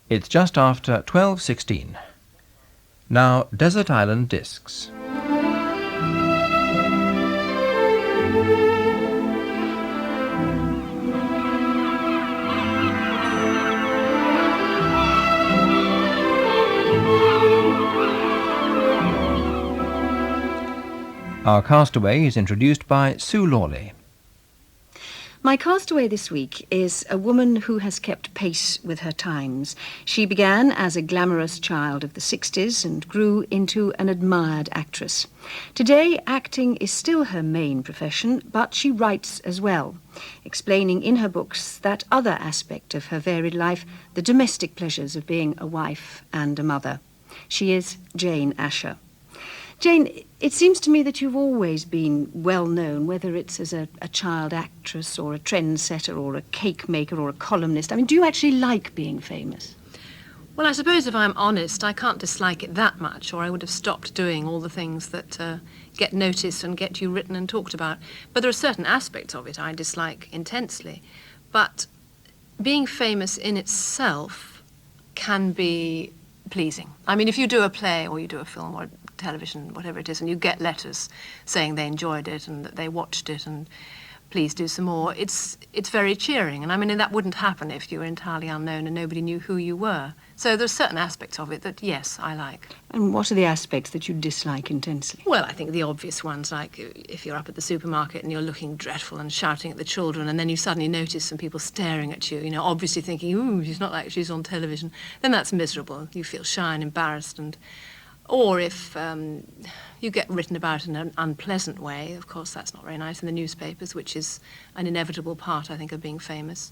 It's just after 12:16. Now, Desert Island Discs. Our castaway is introduced by Sue Lawley. My castaway this week is a woman who has kept pace with her times. She began as a glamorous child of the 60s and grew into an admired actress. Today, acting is still her main profession, but she writes as well, explaining in her books that other aspect of her varied life, the domestic pleasures of being a wife and a mother. She is Jane Asher. Jane, it seems to me that you've always been well known, whether it's as a child actress or a trendsetter or a cake maker or a columnist. I mean, do you actually like being famous? Well, I suppose if I'm honest, I can't dislike it that much, or I would have stopped doing all the things that get noticed and get you written and talked about. But there are certain aspects of it I dislike intensely. But being famous in itself can be pleasing. I mean, if you do a play or you do a film or television, whatever it is, and you get letters saying they enjoyed it and that they watched it and please do some more, it's very cheering. And I mean, that wouldn't happen if you were entirely unknown and nobody knew who you were. So there's certain aspects of it that, yes, I like. And what are the aspects that you dislike intensely? Well, I think the obvious ones, like if you're up at the supermarket and you're looking dreadful and shouting at the children, and then you suddenly notice some people staring at you, obviously thinking, ooh, she's not like she's on television, then that's miserable. You feel shy and embarrassed. Or if you get written about in an unpleasant way, of course, that's not very nice in the newspapers, which is an inevitable part, I think, of being famous.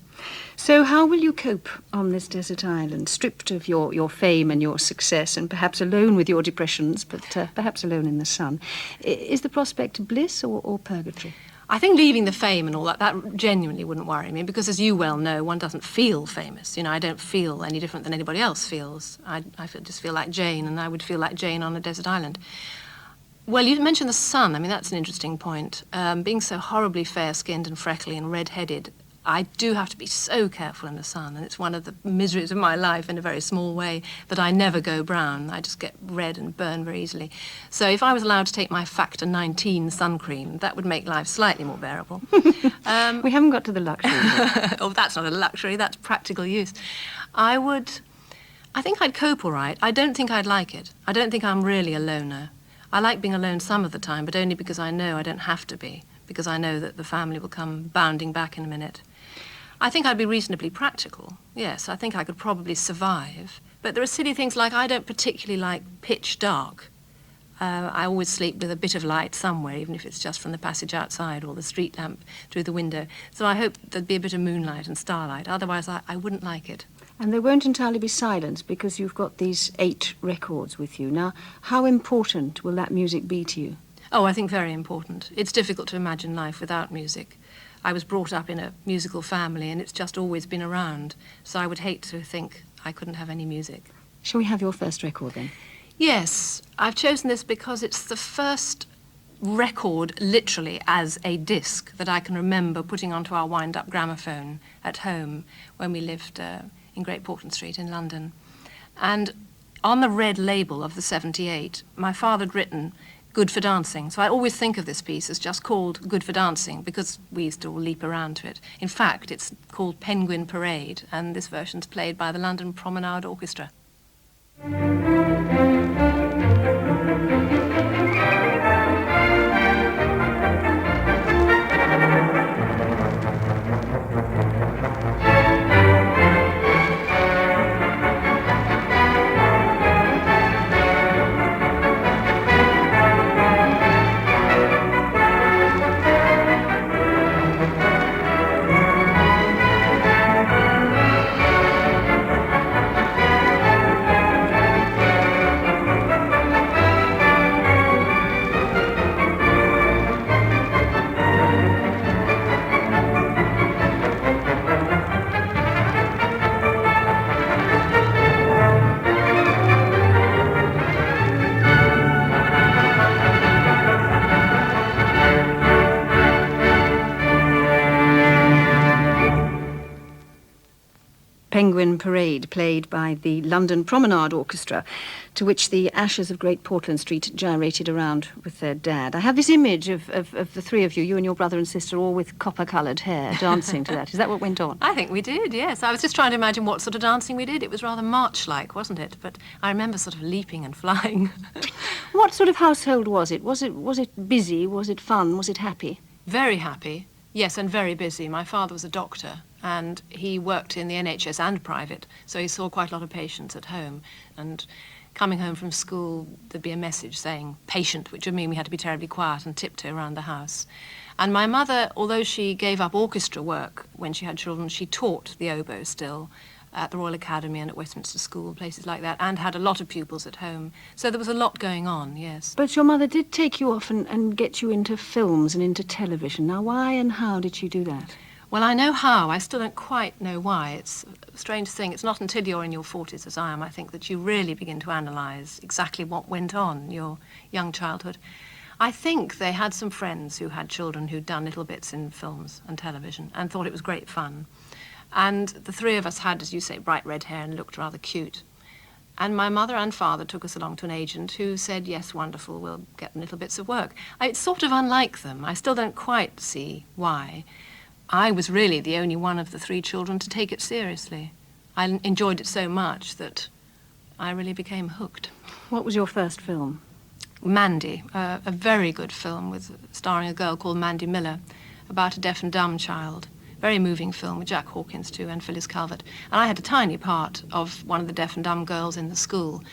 So how will you cope on this desert island, stripped of your fame and your success, and perhaps alone with your depressions, but perhaps alone in the sun? Is the prospect bliss or purgatory? I think leaving the fame and all that genuinely wouldn't worry me, because as you well know, one doesn't feel famous. I don't feel any different than anybody else feels. I just feel like Jane, and I would feel like Jane on a desert island. Well, you mentioned the sun. I mean, that's an interesting point. Being so horribly fair-skinned and freckly and red-headed, I do have to be so careful in the sun, and it's one of the miseries of my life in a very small way that I never go brown. I just get red and burn very easily. So if I was allowed to take my Factor 19 sun cream, that would make life slightly more bearable. We haven't got to the luxury. Oh, that's not a luxury, that's practical use. I think I'd cope all right. I don't think I'd like it. I don't think I'm really a loner. I like being alone some of the time, but only because I know I don't have to be, because I know that the family will come bounding back in a minute. I think I'd be reasonably practical. Yes, I think I could probably survive. But there are silly things like I don't particularly like pitch dark. I always sleep with a bit of light somewhere, even if it's just from the passage outside or the street lamp through the window. So I hope there'd be a bit of moonlight and starlight. Otherwise, I wouldn't like it. And there won't entirely be silence because you've got these 8 records with you. Now, how important will that music be to you? Oh, I think very important. It's difficult to imagine life without music. I was brought up in a musical family, and it's just always been around. So I would hate to think I couldn't have any music. Shall we have your first record, then? Yes. I've chosen this because it's the first record, literally, as a disc that I can remember putting onto our wind-up gramophone at home when we lived in Great Portland Street in London. And on the red label of the 78, my father had written Good for Dancing. So I always think of this piece as just called Good for Dancing because we used to all leap around to it. In fact, it's called Penguin Parade, and this version's played by the London Promenade Orchestra. Penguin Parade, played by the London Promenade Orchestra, to which the ashes of Great Portland Street gyrated around with their dad. I have this image of the three of you, you and your brother and sister, all with copper-coloured hair, dancing to that. Is that what went on? I think we did, yes. I was just trying to imagine what sort of dancing we did. It was rather march-like, wasn't it? But I remember sort of leaping and flying. What sort of household was it? Was it busy? Was it fun? Was it happy? Very happy, yes, and very busy. My father was a doctor, and he worked in the NHS and private, so he saw quite a lot of patients at home. And coming home from school, there'd be a message saying patient, which would mean we had to be terribly quiet and tiptoe around the house. And my mother, although she gave up orchestra work when she had children, she taught the oboe still at the Royal Academy and at Westminster School, places like that, and had a lot of pupils at home. So there was a lot going on, yes. But your mother did take you off and get you into films and into television. Now, why and how did she do that? Well, I know how. I still don't quite know why. It's a strange thing. It's not until you're in your 40s, as I am, I think, that you really begin to analyse exactly what went on in your young childhood. I think they had some friends who had children who'd done little bits in films and television and thought it was great fun. And the three of us had, as you say, bright red hair and looked rather cute. And my mother and father took us along to an agent who said, yes, wonderful, we'll get them little bits of work. It's sort of unlike them. I still don't quite see why. I was really the only one of the three children to take it seriously. I enjoyed it so much that I really became hooked. What was your first film? Mandy, a very good film starring a girl called Mandy Miller about a deaf and dumb child. Very moving film with Jack Hawkins too and Phyllis Calvert. And I had a tiny part of one of the deaf and dumb girls in the school.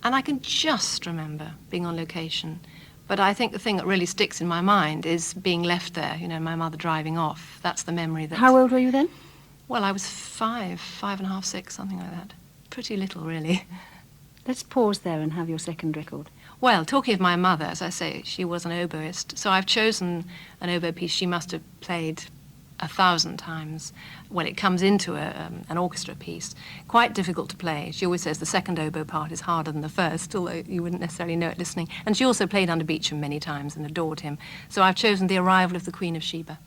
And I can just remember being on location. But I think the thing that really sticks in my mind is being left there, my mother driving off. That's the memory that... How old were you then? Well, I was 5 and a half, 6, something like that. Pretty little, really. Let's pause there and have your second record. Well, talking of my mother, as I say, she was an oboist. So I've chosen an oboe piece she must have played 1,000 times when it comes into an orchestra piece. Quite difficult to play. She always says the second oboe part is harder than the first, although you wouldn't necessarily know it listening. And she also played under Beecham many times and adored him. So I've chosen The Arrival of the Queen of Sheba.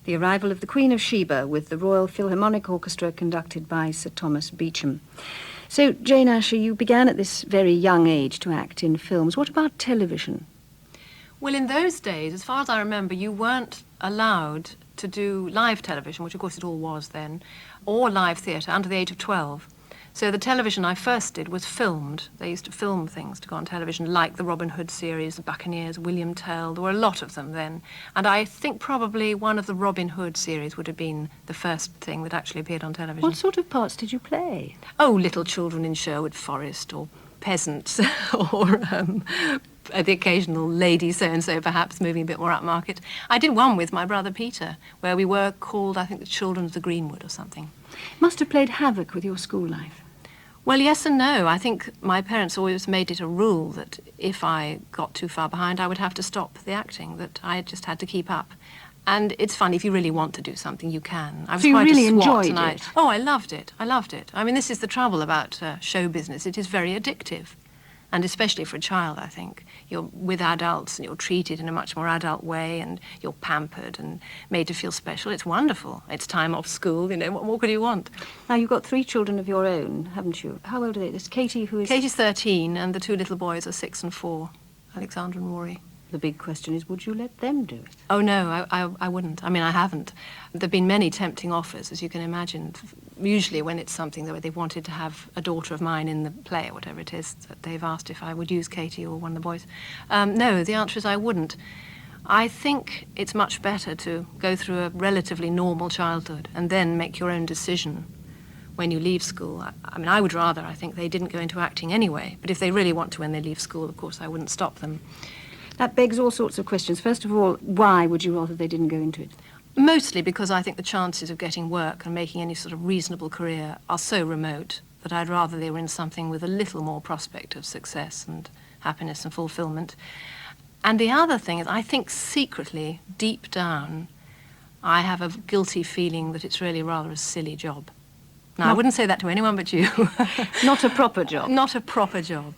The Arrival of the Queen of Sheba with the Royal Philharmonic Orchestra conducted by Sir Thomas Beecham. So, Jane Asher, you began at this very young age to act in films. What about television? Well, in those days, as far as I remember, you weren't allowed to do live television, which of course it all was then, or live theatre under the age of 12. So the television I first did was filmed. They used to film things to go on television, like the Robin Hood series, the Buccaneers, William Tell. There were a lot of them then. And I think probably one of the Robin Hood series would have been the first thing that actually appeared on television. What sort of parts did you play? Oh, little children in Sherwood Forest, or peasants, or the occasional lady so-and-so perhaps moving a bit more upmarket. I did one with my brother Peter, where we were called, I think, the Children of the Greenwood or something. Must have played havoc with your school life. Well, yes and no. I think my parents always made it a rule that if I got too far behind, I would have to stop the acting, that I just had to keep up. And it's funny, if you really want to do something, you can. I was So you quite really a swot, enjoyed and it? Oh, I loved it. I loved it. I mean, this is the trouble about show business. It is very addictive. And especially for a child, I think. You're with adults and you're treated in a much more adult way and you're pampered and made to feel special. It's wonderful. It's time off school, you know, what more could you want? Now, you've got 3 children of your own, haven't you? How old are they? There's Katie, who is... Katie's 13 and the 2 little boys are 6 and 4, Alexander and Rory. The big question is, would you let them do it? Oh, no, I wouldn't. I mean, I haven't. There have been many tempting offers, as you can imagine. Usually when it's something that they wanted to have a daughter of mine in the play or whatever it is, that they've asked if I would use Katie or one of the boys. No, the answer is I wouldn't. I think it's much better to go through a relatively normal childhood and then make your own decision when you leave school. I mean, I would rather, I think, they didn't go into acting anyway. But if they really want to when they leave school, of course, I wouldn't stop them. That begs all sorts of questions. First of all, why would you rather they didn't go into it? Mostly because I think the chances of getting work and making any sort of reasonable career are so remote that I'd rather they were in something with a little more prospect of success and happiness and fulfillment. And the other thing is, I think secretly, deep down, I have a guilty feeling that it's really rather a silly job. Now, I wouldn't say that to anyone but you. Not a proper job. Not a proper job.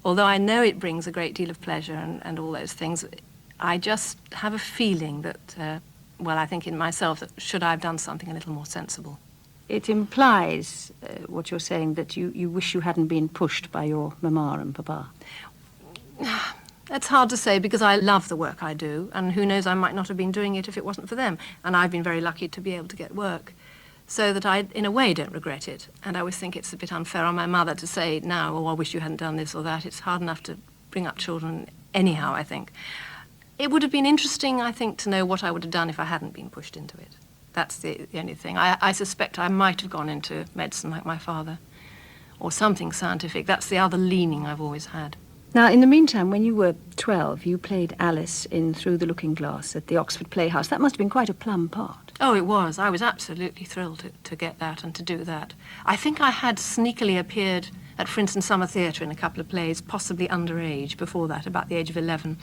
Although I know it brings a great deal of pleasure and all those things, I just have a feeling that, well, I think in myself, that should I have done something a little more sensible. It implies, what you're saying, that you wish you hadn't been pushed by your mama and papa. That's hard to say because I love the work I do, and who knows, I might not have been doing it if it wasn't for them. And I've been very lucky to be able to get work, so that I, in a way, don't regret it. And I always think it's a bit unfair on my mother to say now, oh, I wish you hadn't done this or that. It's hard enough to bring up children anyhow, I think. It would have been interesting, I think, to know what I would have done if I hadn't been pushed into it. That's the only thing. I suspect I might have gone into medicine like my father, or something scientific. That's the other leaning I've always had. Now, in the meantime, when you were 12, you played Alice in Through the Looking Glass at the Oxford Playhouse. That must have been quite a plum part. Oh, it was. I was absolutely thrilled to get that and to do that. I think I had sneakily appeared at Frinton Summer Theatre in a couple of plays, possibly underage before that, about the age of 11.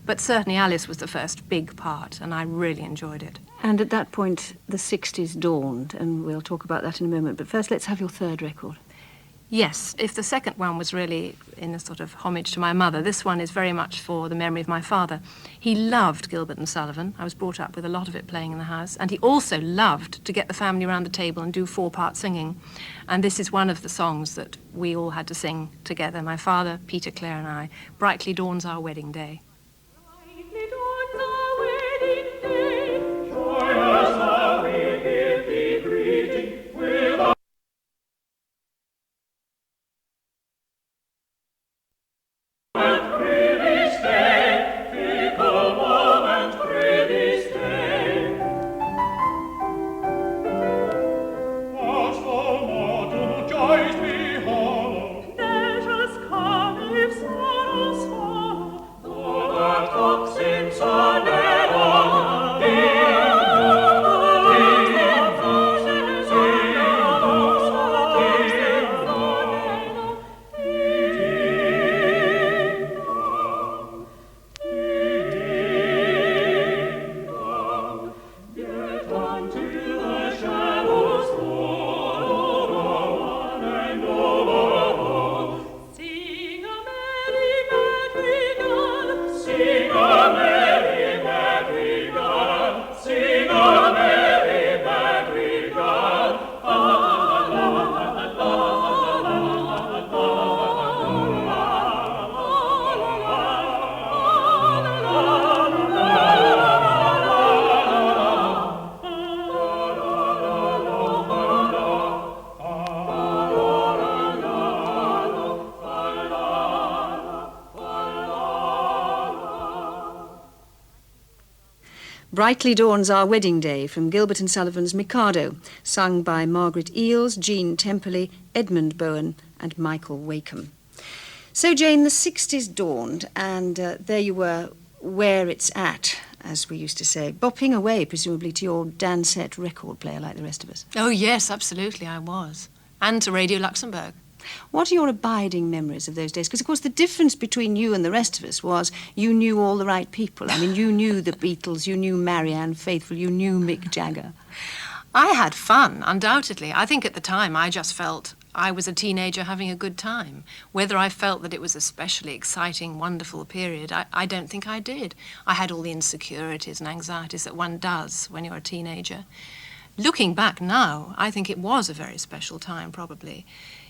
But certainly Alice was the first big part, and I really enjoyed it. And at that point, the 60s dawned, and we'll talk about that in a moment. But first, let's have your third record. Yes, if the second one was really in a sort of homage to my mother, this one is very much for the memory of my father. He loved Gilbert and Sullivan. I was brought up with a lot of it playing in the house. And he also loved to get the family around the table and do 4-part singing. And this is one of the songs that we all had to sing together, my father, Peter, Clare and I. Brightly dawns our wedding day. Brightly dawns our wedding day, joyous are we give thee greeting, with our Brightly Dawns Our Wedding Day from Gilbert and Sullivan's Mikado, sung by Margaret Eales, Jean Temperley, Edmund Bowen and Michael Wakeham. So, Jane, the 60s dawned, and there you were, where it's at, as we used to say, bopping away, presumably, to your Dansette record player like the rest of us. Oh, yes, absolutely, I was. And to Radio Luxembourg. What are your abiding memories of those days? Because, of course, the difference between you and the rest of us was you knew all the right people. I mean, you knew the Beatles, you knew Marianne Faithfull, you knew Mick Jagger. I had fun, undoubtedly. I think at the time I just felt I was a teenager having a good time. Whether I felt that it was a especially exciting, wonderful period, I don't think I did. I had all the insecurities and anxieties that one does when you're a teenager. Looking back now, I think it was a very special time, probably,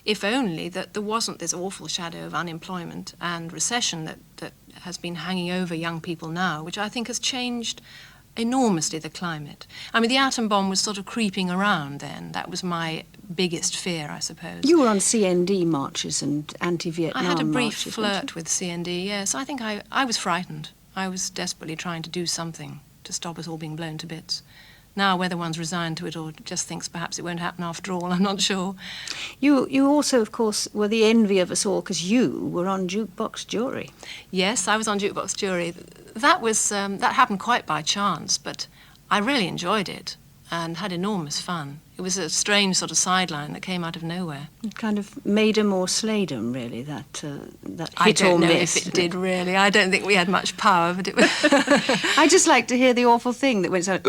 if only that there wasn't this awful shadow of unemployment and recession that has been hanging over young people now, which I think has changed enormously the climate. I mean, the atom bomb was sort of creeping around then. That was my biggest fear, I suppose. You were on CND marches and anti-Vietnam I had a brief marches, flirt with CND, yes. I think I was frightened. I was desperately trying to do something to stop us all being blown to bits. Now, whether one's resigned to it or just thinks perhaps it won't happen after all, I'm not sure. You also, of course, were the envy of us all because you were on Jukebox Jury. Yes, I was on Jukebox Jury. That happened quite by chance, but I really enjoyed it and had enormous fun. It was a strange sort of sideline that came out of nowhere. It kind of made 'em or slayed 'em, really, that hit I don't or know miss. if it did, really. I don't think we had much power, but it was... I just like to hear the awful thing that went so,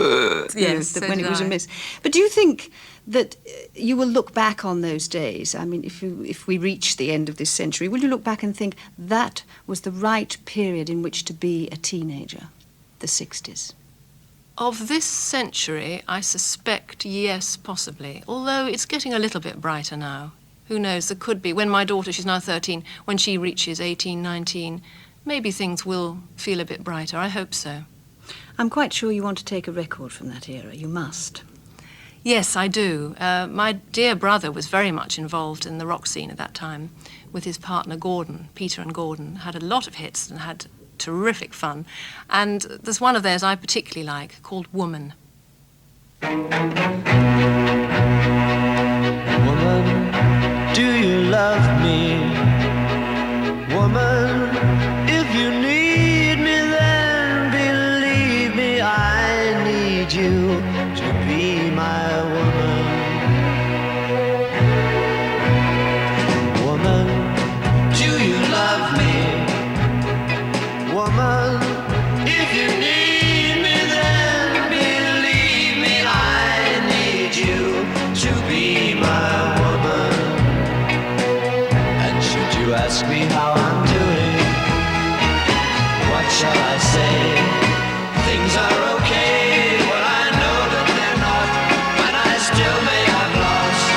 Yes, so when did it was a I. miss. But do you think that you will look back on those days? I mean, if we reach the end of this century, will you look back and think that was the right period in which to be a teenager, the 60s? Of this century, I suspect, yes, possibly. Although it's getting a little bit brighter now. Who knows, there could be. When my daughter, she's now 13, when she reaches 18, 19, maybe things will feel a bit brighter. I hope so. I'm quite sure you want to take a record from that era. You must. Yes, I do. My dear brother was very much involved in the rock scene at that time with his partner Gordon, Peter and Gordon. Had a lot of hits and had terrific fun. And there's one of theirs I particularly like called Woman. Woman, do you love me? Woman, if you need me, then believe me, I need you to be my woman. Woman, do you love me? Woman, if you need me, then believe me, I need you to be my woman. And should you ask me how I'm doing, what shall I say? Things are okay, but I know that they're not, and I still may have lost.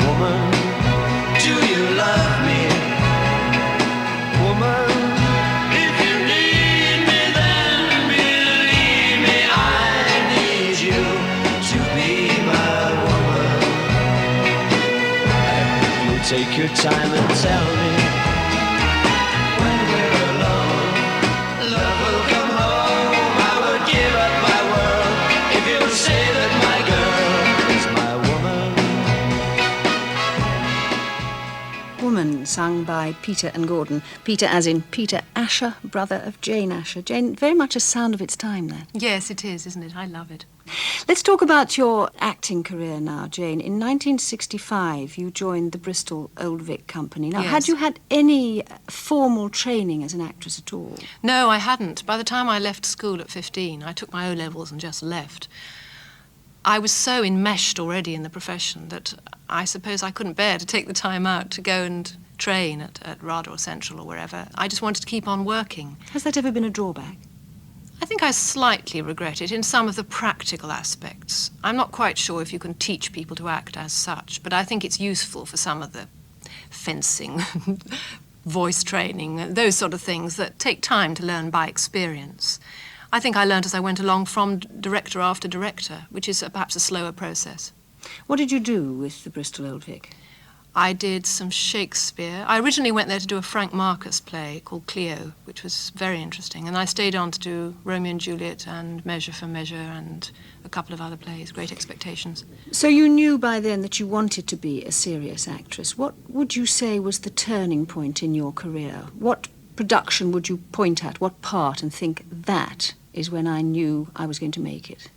Woman, do you love me? Woman, if you need me, then believe me, I need you to be my woman. And if you take your time and tell me when we're alone, love will come home. I would give up my world if you'll say that my girl is my woman. Woman, sung by Peter and Gordon. Peter as in Peter Asher, brother of Jane Asher. Jane, very much a sound of its time there. Yes, it is, isn't it? I love it. Let's talk about your acting career now, Jane. In 1965, you joined the Bristol Old Vic Company. Now, Yes. had you had any formal training as an actress at all? No, I hadn't. By the time I left school at 15, I took my O-levels and just left. I was so enmeshed already in the profession that I suppose I couldn't bear to take the time out to go and train at RADA or Central or wherever. I just wanted to keep on working. Has that ever been a drawback? I think I slightly regret it in some of the practical aspects. I'm not quite sure if you can teach people to act as such, but I think it's useful for some of the fencing, voice training, those sort of things that take time to learn by experience. I think I learned as I went along from director after director, which is perhaps a slower process. What did you do with the Bristol Old Vic? I did some Shakespeare. I originally went there to do a Frank Marcus play called Cleo, which was very interesting. And I stayed on to do Romeo and Juliet and Measure for Measure and a couple of other plays, Great Expectations. So you knew by then that you wanted to be a serious actress. What would you say was the turning point in your career? What production would you point at, what part, and think that is when I knew I was going to make it?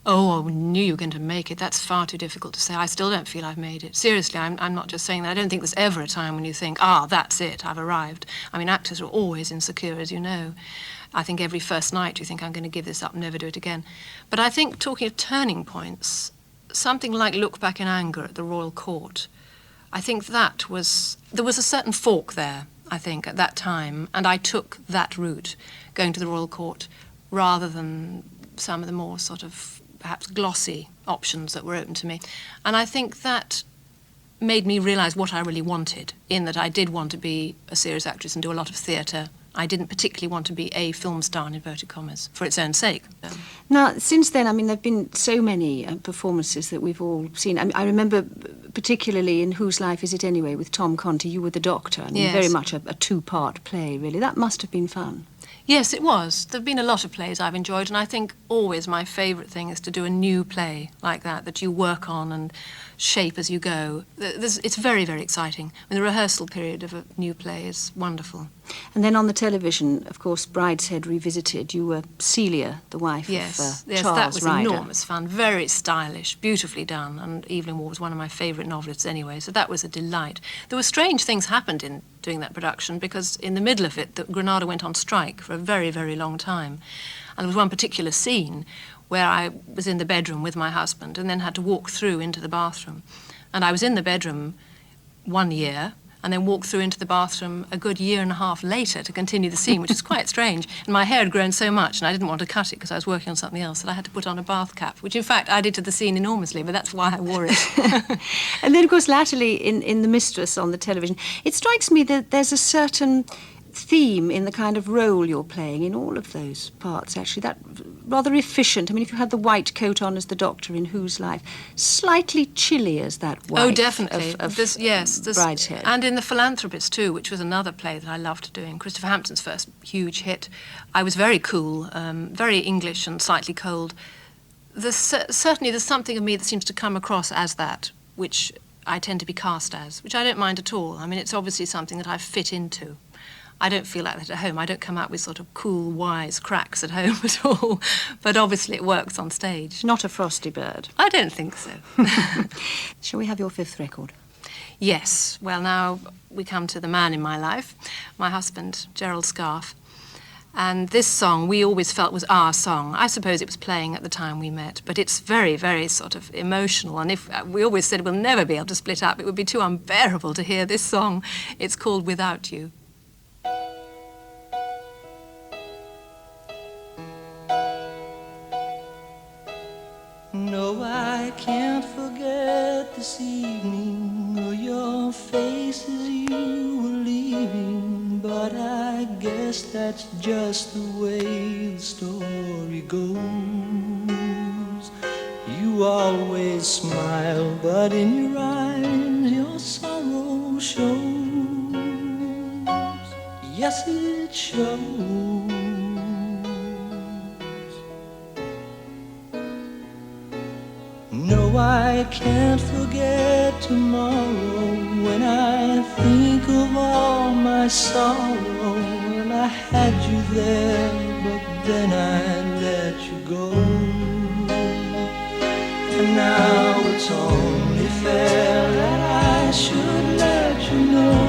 Oh, I knew you were going to make it. That's far too difficult to say. I still don't feel I've made it. Seriously, I'm not just saying that. I don't think there's ever a time when you think, that's it, I've arrived. I mean, actors are always insecure, as you know. I think every first night you think, I'm going to give this up and never do it again. But I think, talking of turning points, something like Look Back in Anger at the Royal Court, I think there was a certain fork there, I think, at that time, and I took that route, going to the Royal Court, rather than some of the more sort of perhaps glossy options that were open to me. And I think that made me realise what I really wanted, in that I did want to be a serious actress and do a lot of theatre. I didn't particularly want to be a film star, in inverted commas, for its own sake. Now, since then, I mean, there have been so many performances that we've all seen. I remember particularly in Whose Life Is It Anyway with Tom Conti, you were the doctor. I mean, Yes. very much a two-part play, really. That must have been fun. Yes, it was. There have been a lot of plays I've enjoyed, and I think always my favourite thing is to do a new play like that you work on and shape as you go. It's very, very exciting. I mean, the rehearsal period of a new play is wonderful. And then on the television, of course, Brideshead Revisited, you were Celia, the wife Yes, of yes, Charles that was Ryder. enormous fun. Very stylish, beautifully done, and Evelyn Waugh was one of my favourite novelists anyway, so that was a delight. There were strange things happened in doing that production, because in the middle of it, Granada went on strike for a very, very long time. And there was one particular scene where I was in the bedroom with my husband and then had to walk through into the bathroom. And I was in the bedroom 1 year, and then walked through into the bathroom a good year and a half later to continue the scene, which is quite strange. And my hair had grown so much, and I didn't want to cut it because I was working on something else, that I had to put on a bath cap, which in fact added to the scene enormously, but that's why I wore it. And then, of course, latterly in The Mistress on the television, it strikes me that there's a certain theme in the kind of role you're playing in all of those parts, actually. That rather efficient. I mean, if you had the white coat on as the doctor in Whose Life, slightly chilly as that wife Oh, definitely. of Yes, Brideshead. and in The Philanthropist too, which was another play that I loved doing, Christopher Hampton's first huge hit. I was very cool, very English and slightly cold. Certainly there's something of me that seems to come across as that, which I tend to be cast as, which I don't mind at all. I mean, it's obviously something that I fit into. I don't feel like that at home. I don't come out with sort of cool, wise cracks at home at all. But obviously it works on stage. Not a frosty bird. I don't think so. Shall we have your fifth record? Yes. Well, now we come to the man in my life, my husband, Gerald Scarfe. And this song we always felt was our song. I suppose it was playing at the time we met, but it's very, very sort of emotional. And if we always said we'll never be able to split up, it would be too unbearable to hear this song. It's called Without You. No, I can't forget this evening or your face as you were leaving, but I guess that's just the way the story goes. You always smile, but in your eyes your sorrow shows. Yes, it shows. No, I can't forget tomorrow when I think of all my sorrow. Well, I had you there, but then I let you go. And now it's only fair that I should let you know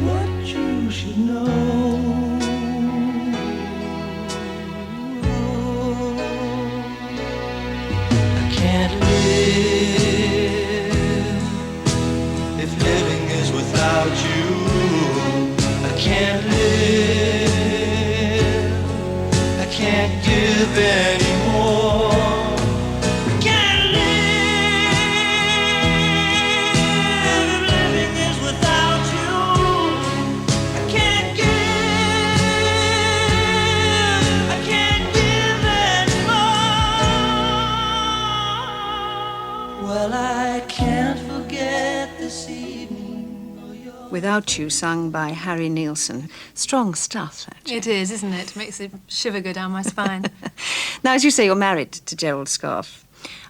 what you should know. Can't live if living is without you. I can't live. I can't give anymore. I can't live if living is without you. I can't give. I can't give anymore. Well, I can't forget this evening or your Without You, sung by Harry Nilsson. Strong stuff, actually. It is, isn't it? Makes a shiver go down my spine. Now, as you say, you're married to Gerald Scarfe.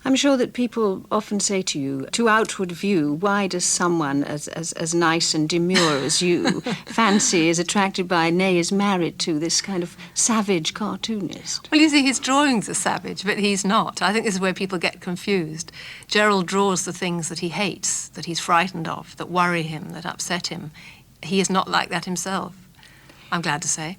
I'm sure that people often say to you, to outward view, why does someone as nice and demure as you fancy, is attracted by, nay, is married to this kind of savage cartoonist? Well, you see, his drawings are savage, but he's not. I think this is where people get confused. Gerald draws the things that he hates, that he's frightened of, that worry him, that upset him. He is not like that himself, I'm glad to say.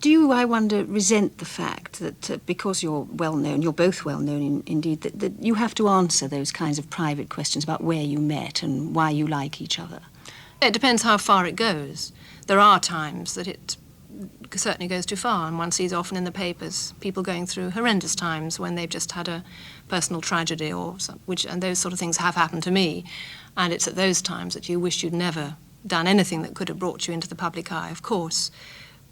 Do you, I wonder, resent the fact that because you're well-known, you're both well-known indeed, that you have to answer those kinds of private questions about where you met and why you like each other? It depends how far it goes. There are times that it certainly goes too far, and one sees often in the papers people going through horrendous times when they've just had a personal tragedy and those sort of things have happened to me, and it's at those times that you wish you'd never done anything that could have brought you into the public eye, of course.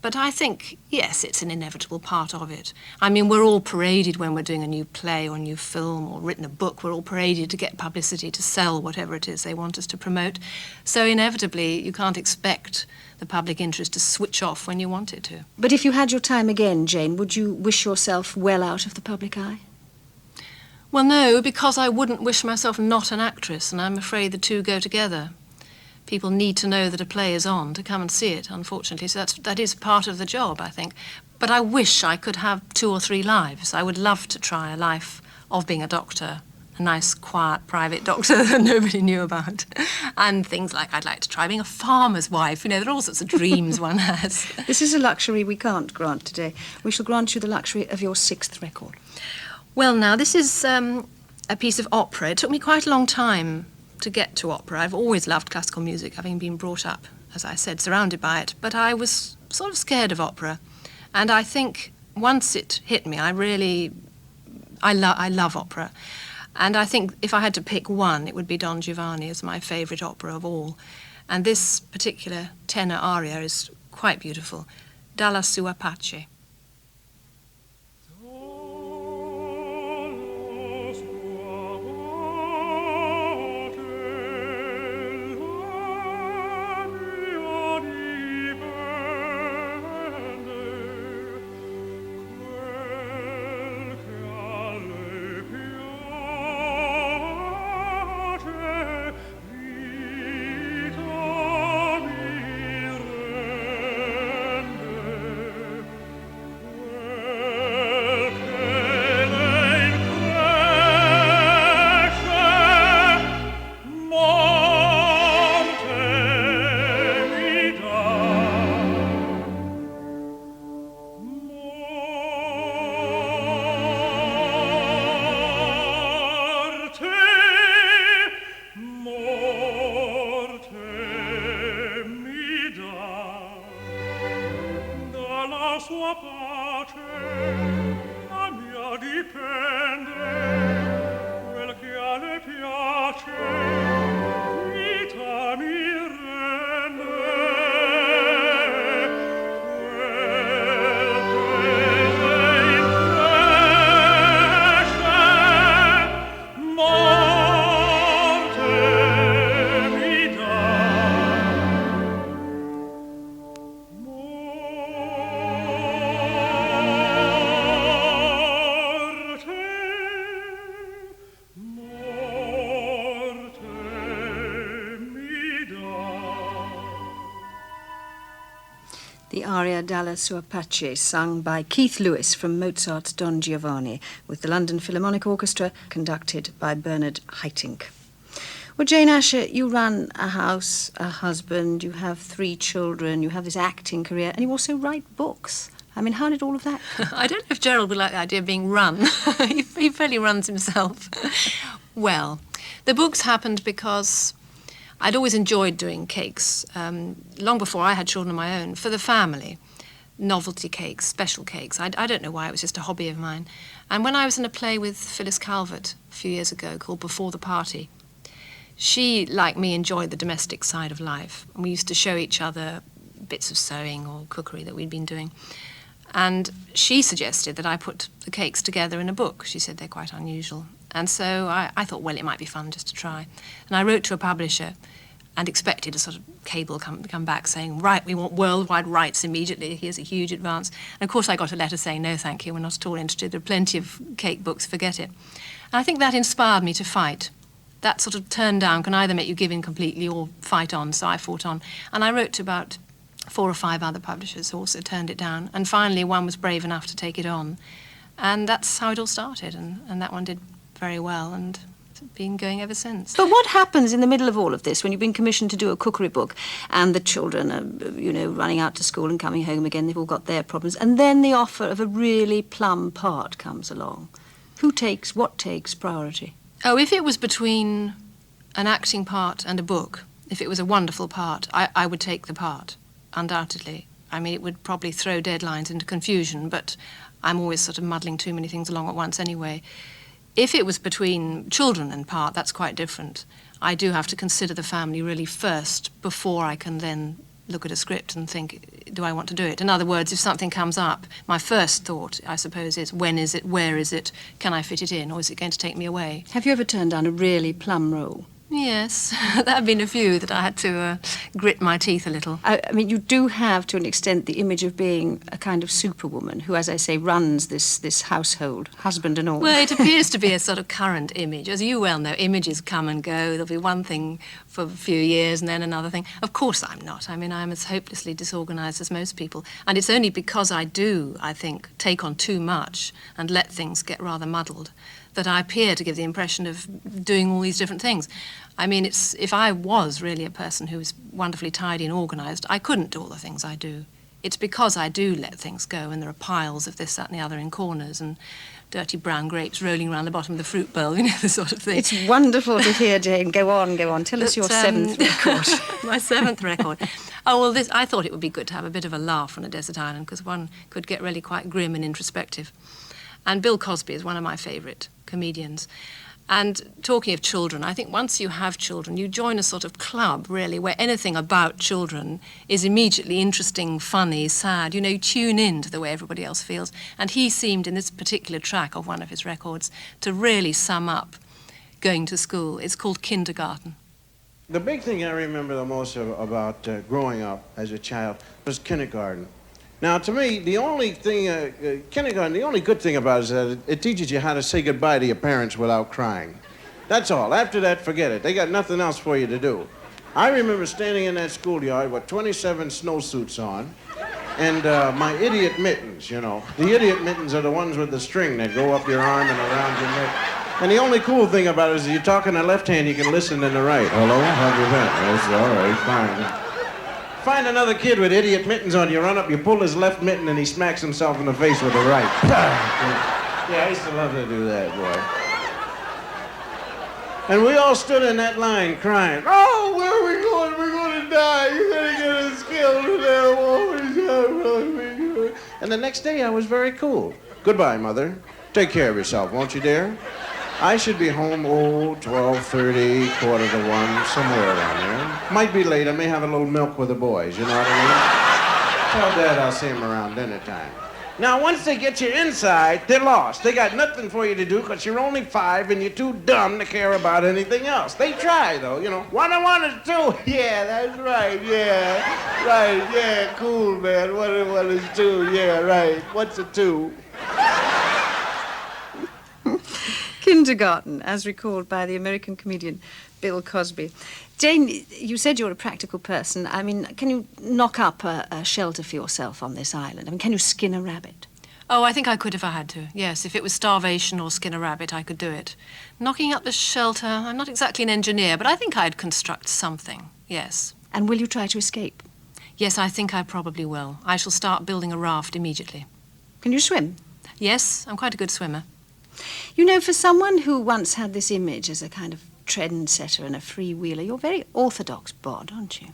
But I think, yes, it's an inevitable part of it. I mean, we're all paraded when we're doing a new play or a new film or written a book. We're all paraded to get publicity, to sell whatever it is they want us to promote. So inevitably, you can't expect the public interest to switch off when you want it to. But if you had your time again, Jane, would you wish yourself well out of the public eye? Well, no, because I wouldn't wish myself not an actress, and I'm afraid the two go together. People need to know that a play is on to come and see it, unfortunately. So that is part of the job, I think. But I wish I could have 2 or 3 lives. I would love to try a life of being a doctor, a nice, quiet, private doctor that nobody knew about. And things like I'd like to try being a farmer's wife. You know, there are all sorts of dreams one has. This is a luxury we can't grant today. We shall grant you the luxury of your 6th record. Well, now, this is a piece of opera. It took me quite a long time to get to opera. I've always loved classical music, having been brought up, as I said, surrounded by it. But I was sort of scared of opera. And I think once it hit me, I love opera. And I think if I had to pick one, it would be Don Giovanni as my favourite opera of all. And this particular tenor aria is quite beautiful. Dalla sua pace. sua pace, a mia dipende, quel che a le piace, vita mi rende, quel che le infresce, morte mi dà. The aria Dalla sua pace, sung by Keith Lewis from Mozart's Don Giovanni, with the London Philharmonic Orchestra, conducted by Bernard Haitink. Well, Jane Asher, you run a house, a husband, you have 3 children, you have this acting career, and you also write books. I mean, how did all of that come? I don't know if Gerald would like the idea of being run. he fairly runs himself. Well, the books happened because I'd always enjoyed doing cakes, long before I had children of my own, for the family. Novelty cakes, special cakes. I don't know why, it was just a hobby of mine. And when I was in a play with Phyllis Calvert a few years ago called Before the Party, she, like me, enjoyed the domestic side of life. And we used to show each other bits of sewing or cookery that we'd been doing. And she suggested that I put the cakes together in a book. She said they're quite unusual. And so I thought, well, it might be fun just to try. And I wrote to a publisher and expected a sort of cable come back saying, right, we want worldwide rights immediately. Here's a huge advance. And of course I got a letter saying, no, thank you, we're not at all interested. There are plenty of cake books, forget it. And I think that inspired me to fight. That sort of turn down can either make you give in completely or fight on, so I fought on. And I wrote to about 4 or 5 other publishers who also turned it down. And finally one was brave enough to take it on. And that's how it all started, and that one did very well. And been going ever since. But what happens in the middle of all of this when you've been commissioned to do a cookery book and the children are, running out to school and coming home again, they've all got their problems, and then the offer of a really plum part comes along? What takes priority? Oh, if it was between an acting part and a book, if it was a wonderful part, I would take the part, undoubtedly. I mean, it would probably throw deadlines into confusion, but I'm always sort of muddling too many things along at once anyway. If it was between children and part, that's quite different. I do have to consider the family really first before I can then look at a script and think, do I want to do it? In other words, if something comes up, my first thought, I suppose, is when is it, where is it, can I fit it in, or is it going to take me away? Have you ever turned down a really plum role? Yes, there have been a few that I had to grit my teeth a little. I mean, you do have, to an extent, the image of being a kind of superwoman who, as I say, runs this household, husband and all. Well, it appears to be a sort of current image. As you well know, images come and go. There'll be one thing for a few years and then another thing. Of course I'm not. I mean, I'm as hopelessly disorganised as most people. And it's only because I do, I think, take on too much and let things get rather muddled that I appear to give the impression of doing all these different things. I mean, if I was really a person who was wonderfully tidy and organised, I couldn't do all the things I do. It's because I do let things go and there are piles of this, that and the other in corners and dirty brown grapes rolling around the bottom of the fruit bowl, the sort of thing. It's wonderful to hear, Jane. Go on. Tell us your seventh record. My seventh record. Oh, well, I thought it would be good to have a bit of a laugh on a desert island because one could get really quite grim and introspective. And Bill Cosby is one of my favourite comedians. And talking of children, I think once you have children, you join a sort of club, really, where anything about children is immediately interesting, funny, sad. You tune in to the way everybody else feels. And he seemed, in this particular track of one of his records, to really sum up going to school. It's called Kindergarten. The big thing I remember the most about growing up as a child was kindergarten. Now, to me, the only thing, kindergarten, the only good thing about it is that it teaches you how to say goodbye to your parents without crying. That's all. After that, forget it. They got nothing else for you to do. I remember standing in that schoolyard with 27 snowsuits on and my idiot mittens, The idiot mittens are the ones with the string that go up your arm and around your neck. And the only cool thing about it is you talk in the left hand, you can listen in the right. Hello, how have you been? That's all right, fine. Find another kid with idiot mittens on, you run up, you pull his left mitten, and he smacks himself in the face with the right. Yeah, I used to love to do that, boy. And we all stood in that line crying, oh, where are we going? We're going to die. You're going to get us killed in there. And the next day, I was very cool. Goodbye, Mother. Take care of yourself, won't you, dear? I should be home, 12:30, 1:45, somewhere around there. Might be late. I may have a little milk with the boys, you know what I mean? Tell Dad I'll see him around dinner time. Now, once they get you inside, they're lost. They got nothing for you to do because you're only 5 and you're too dumb to care about anything else. They try, though, 1 and 1 is 2. Yeah, that's right, yeah. Right, yeah, cool, man. 1 and 1 is 2. Yeah, right. What's a 2? Kindergarten, as recalled by the American comedian Bill Cosby. Jane, you said you're a practical person. I mean, can you knock up a shelter for yourself on this island? I mean, can you skin a rabbit? Oh, I think I could if I had to, yes. If it was starvation or skin a rabbit, I could do it. Knocking up the shelter, I'm not exactly an engineer, but I think I'd construct something, yes. And will you try to escape? Yes, I think I probably will. I shall start building a raft immediately. Can you swim? Yes, I'm quite a good swimmer. For someone who once had this image as a kind of trendsetter and a freewheeler, you're very orthodox, Bod, aren't you?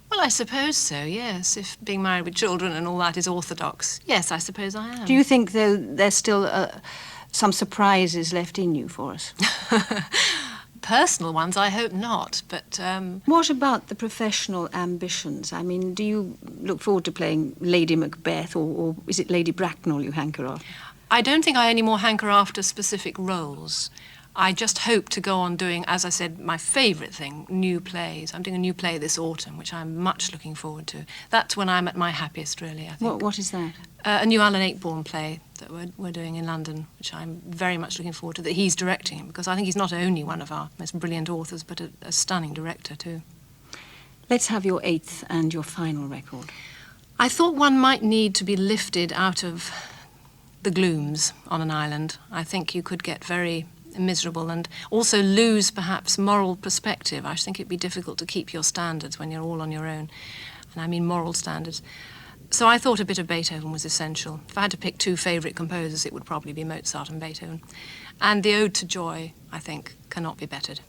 Well, I suppose so, yes. If being married with children and all that is orthodox, yes, I suppose I am. Do you think, though, there's still some surprises left in you for us? Personal ones, I hope not, but... What about the professional ambitions? I mean, do you look forward to playing Lady Macbeth, or is it Lady Bracknell you hanker after? I don't think I any more hanker after specific roles. I just hope to go on doing, as I said, my favourite thing, new plays. I'm doing a new play this autumn, which I'm much looking forward to. That's when I'm at my happiest, really, I think. What is that? A new Alan Ayckbourn play that we're doing in London, which I'm very much looking forward to, that he's directing, because I think he's not only one of our most brilliant authors, but a stunning director, too. Let's have your 8th and your final record. I thought one might need to be lifted out of the glooms on an island. I think you could get very miserable and also lose perhaps moral perspective. I think it'd be difficult to keep your standards when you're all on your own, and I mean moral standards. So I thought a bit of Beethoven was essential. If I had to pick two favourite composers, it would probably be Mozart and Beethoven. And the Ode to Joy, I think, cannot be bettered.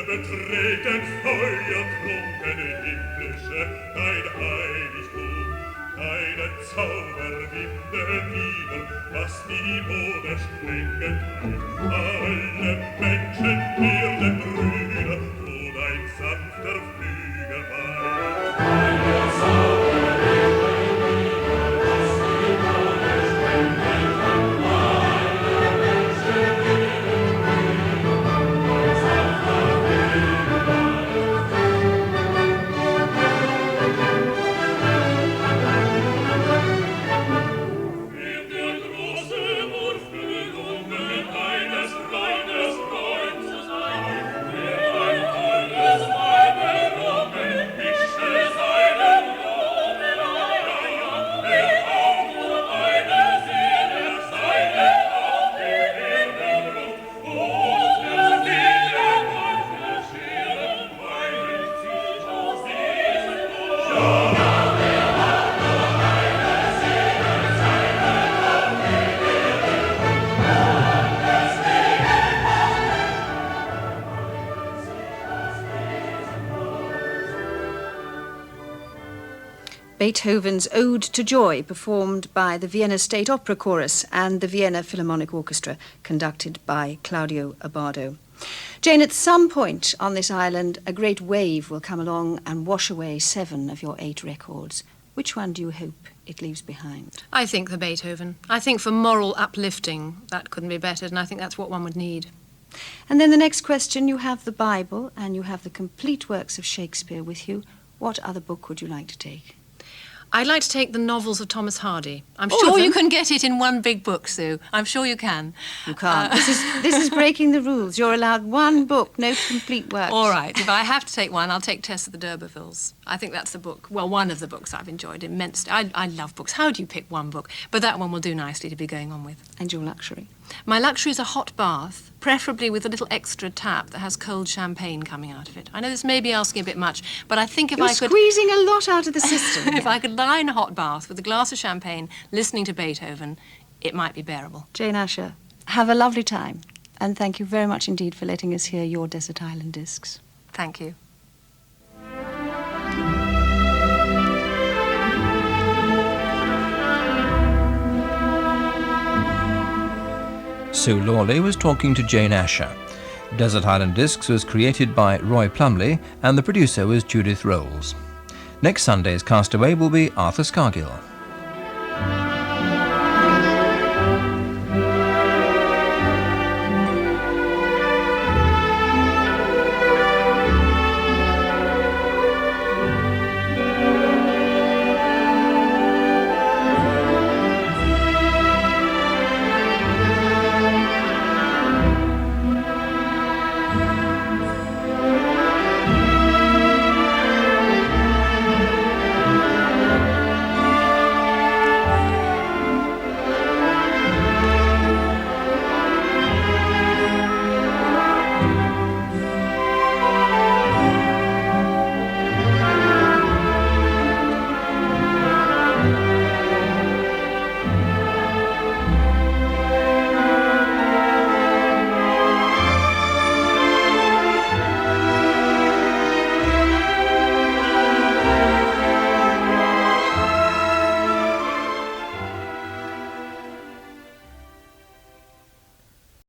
Betreten feuertrunkene himmlische, dein Heiligtum, deine Zauberwinde nieder, was die Mode sprengen. Alle Menschen werden Brüder, wo dein sanfter Flügel weilt. Deine Zauberwinde nieder, was die Mode sprengen. Alle Menschen werden Brüder, dein sanfter Beethoven's Ode to Joy, performed by the Vienna State Opera Chorus and the Vienna Philharmonic Orchestra, conducted by Claudio Abbado. Jane, at some point on this island, a great wave will come along and wash away 7 of your 8 records. Which one do you hope it leaves behind? I think the Beethoven. I think for moral uplifting, that couldn't be bettered, and I think that's what one would need. And then the next question, you have the Bible and you have the complete works of Shakespeare with you. What other book would you like to take? I'd like to take the novels of Thomas Hardy. I'm All sure of you them? can get it in one big book, Sue. I'm sure you can. You can't. This is breaking the rules. You're allowed one book, no complete works. All right, if I have to take one, I'll take Tess of the D'Urbervilles. I think that's the book, well, one of the books I've enjoyed immensely. I love books. How do you pick one book? But that one will do nicely to be going on with. And your luxury? My luxury is a hot bath, preferably with a little extra tap that has cold champagne coming out of it. I know this may be asking a bit much, but I think if You're I could... squeezing a lot out of the system. If I could lie in a hot bath with a glass of champagne, listening to Beethoven, it might be bearable. Jane Asher, have a lovely time. And thank you very much indeed for letting us hear your Desert Island Discs. Thank you. Sue Lawley was talking to Jane Asher. Desert Island Discs was created by Roy Plumley and the producer was Judith Rolls. Next Sunday's castaway will be Arthur Scargill.